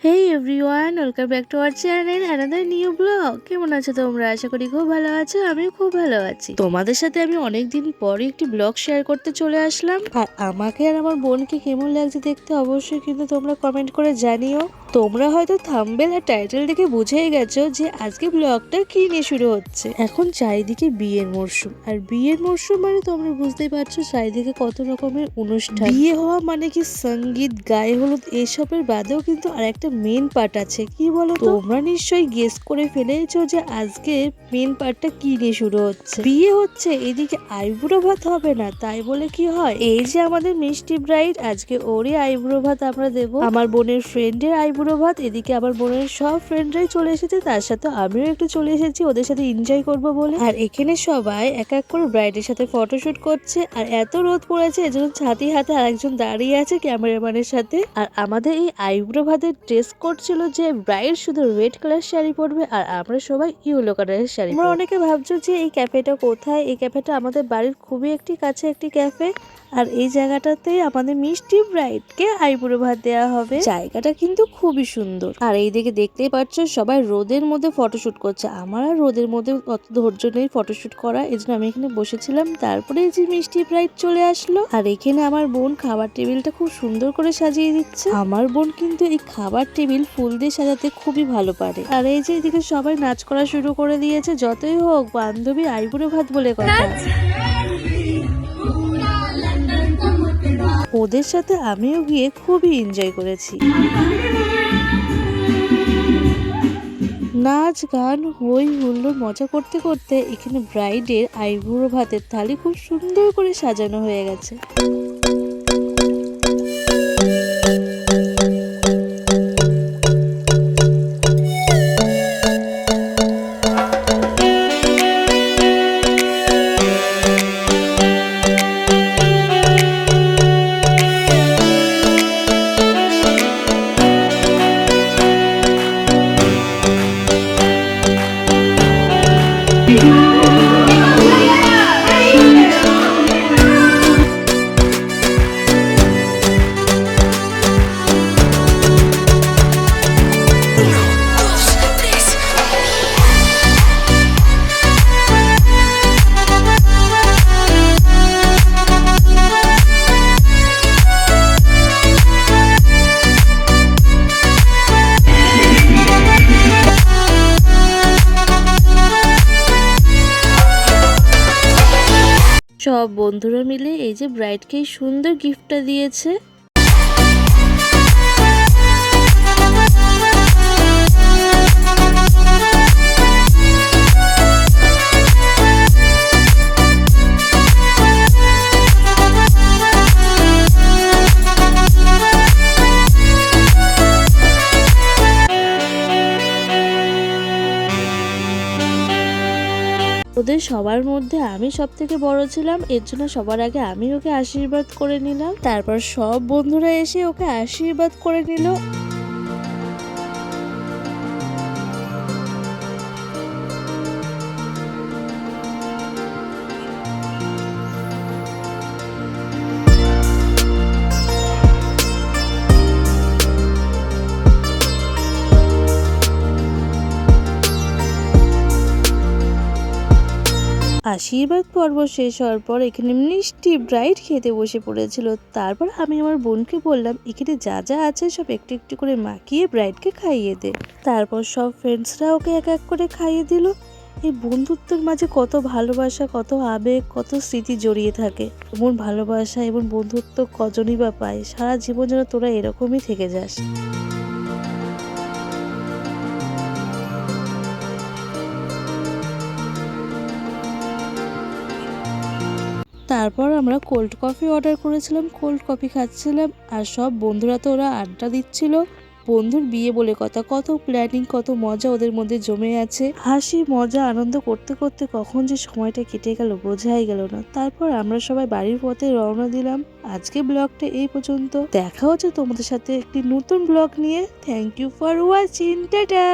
Hey everyone, welcome back to our channel another new blog. কেমন আছো তোমরা? আশা করি খুব ভালো আছো। আমিও খুব ভালো আছি। তোমাদের সাথে আমি অনেকদিন পরে একটি ব্লগ শেয়ার করতে চলে আসলাম। আর আমাকে আর আমার বোনকে কেমন লাগছে দেখতে অবশ্যই কিন্তু তোমরা কমেন্ট করে জানিও। তোমরা হয়তো থাম্বনেল আর টাইটেল দেখে বুঝেই গেছো যে আজকে ব্লগটা কি নিয়ে শুরু হচ্ছে। এখন চারিদিকে বিয়ের মরশুম, আর বিয়ের মরশুম মানে তোমরা বুঝতেই পারছো চারিদিকে কত রকমের অনুষ্ঠান। বিয়ে হওয়া মানে কি সঙ্গীত, গায়ে হলুদ এসবের বাদেও কিন্তু আর একটা মেন পার্ট আছে। কি বলো তোমরা নিশ্চয়ই গেস করে ফেলেছো যে আজকে মেন পার্টটা কি নিয়ে শুরু হচ্ছে। বিয়ে হচ্ছে, এদিকে আইবুড়ো ভাত হবে না, তাই বলে কি হয়? এই যে আমাদের মিষ্টি ব্রাইড, আজকে ওরই আইবুড়ো ভাত আমরা দেবো। আমার বোনের ফ্রেন্ডের আইবুড়ো ভাত, এদিকে আবার বোনের সব ফ্রেন্ডরাই চলে এসেছে, তার সাথে আমিও একটু চলে এসেছি ওদের সাথে এনজয় করব বলে। আর এখানে সবাই এক এক করে ব্রাইডের সাথে ফটোশুট করছে। আর এত রোদ পড়েছে, এজন্য ছাতি হাতে আরেকজন দাঁড়িয়ে আছে ক্যামেরাম্যানের সাথে। আর আমাদের এই আইবুড়ো ভাতের ড্রেস কোড ছিল যে ব্রাইড শুধু রেড কালার শাড়ি পরবে আর আমরা সবাই ইয়েলো কালারের শাড়ি। আমরা অনেকে ভাবছো যে এই ক্যাফেটা কোথায়। এই ক্যাফেটা আমাদের বাড়ির খুবই একটি কাছে একটি ক্যাফে। আর এই জায়গাটাতে আমাদের মিষ্টি ব্রাইডকে আইবুড়ো ভাত দেওয়া হবে। জায়গাটা কিন্তু খুবই সুন্দর। আর এইদিকে দেখতেই পাচ্ছ সবাই রোদের মধ্যে ফটোশুট করছে। আমার আর রোদের মধ্যে অত ধৈর্য নেই ফটোশুট করা, এই জন্য আমি এখানে বসেছিলাম। তারপরে যে মিষ্টি ব্রাইড চলে আসলো। আর এখানে আমার বোন খাবার টেবিলটা খুব সুন্দর করে সাজিয়ে দিচ্ছে। আমার বোন কিন্তু এই খাবার টেবিল ফুল দিয়ে সাজাতে খুবই ভালো পারে। আর এই যে এদিকে সবাই নাচ করা শুরু করে দিয়েছে। যতই হোক বান্ধবী আইবুড়ো ভাত বলে কথা। ওদের সাথে আমিও গিয়ে খুবই এনজয় করেছি। নাচ গান হই হুল্লোড় মজা করতে করতে এখানে ব্রাইডের আইবুড়ো ভাতের থালি খুব সুন্দর করে সাজানো হয়ে গেছে। সব বন্ধুরা মিলে এই যে ব্রাইডকে সুন্দর গিফটটা দিয়েছে। ওদের সবার মধ্যে আমি সব থেকে বড় ছিলাম, এর জন্য সবার আগে আমি ওকে আশীর্বাদ করে নিলাম। তারপর সব বন্ধুরা এসে ওকে আশীর্বাদ করে নিল। আশীর্বাদ পর্ব শেষ হওয়ার পর এখানে মিষ্টি ব্রাইড খেতে বসে পড়েছিল। তারপর আমি আমার বোনকে বললাম এখানে যা যা আছে সব একটু একটু করে মাখিয়ে ব্রাইডকে খাইয়ে দে। তারপর সব ফ্রেন্ডসরা ওকে এক এক করে খাইয়ে দিল। এই বন্ধুত্বের মাঝে কত ভালোবাসা, কত আবেগ, কত স্মৃতি জড়িয়ে থাকে। এমন ভালোবাসা এবং বন্ধুত্ব কজনই বা পায়। সারা জীবন যেন তোরা এরকমই থেকে যাস। তারপর আমরা কোল্ড কফি অর্ডার করেছিলাম, কোল্ড কফি খাচ্ছিলাম। আর সব বন্ধুরা তো ওরা আড্ডা দিচ্ছিল। বন্ধুর বিয়ে বলে কথা, কত প্ল্যানিং, কত মজা ওদের মধ্যে জমে আছে। হাসি মজা আনন্দ করতে করতে কখন যে সময়টা কেটে গেল বোঝাই গেল না। তারপর আমরা সবাই বাড়ির পথে রওনা দিলাম। আজকে ব্লগটা এই পর্যন্ত। দেখা হচ্ছে তোমাদের সাথে একটি নতুন ব্লগ নিয়ে। Thank you for watching. Tata.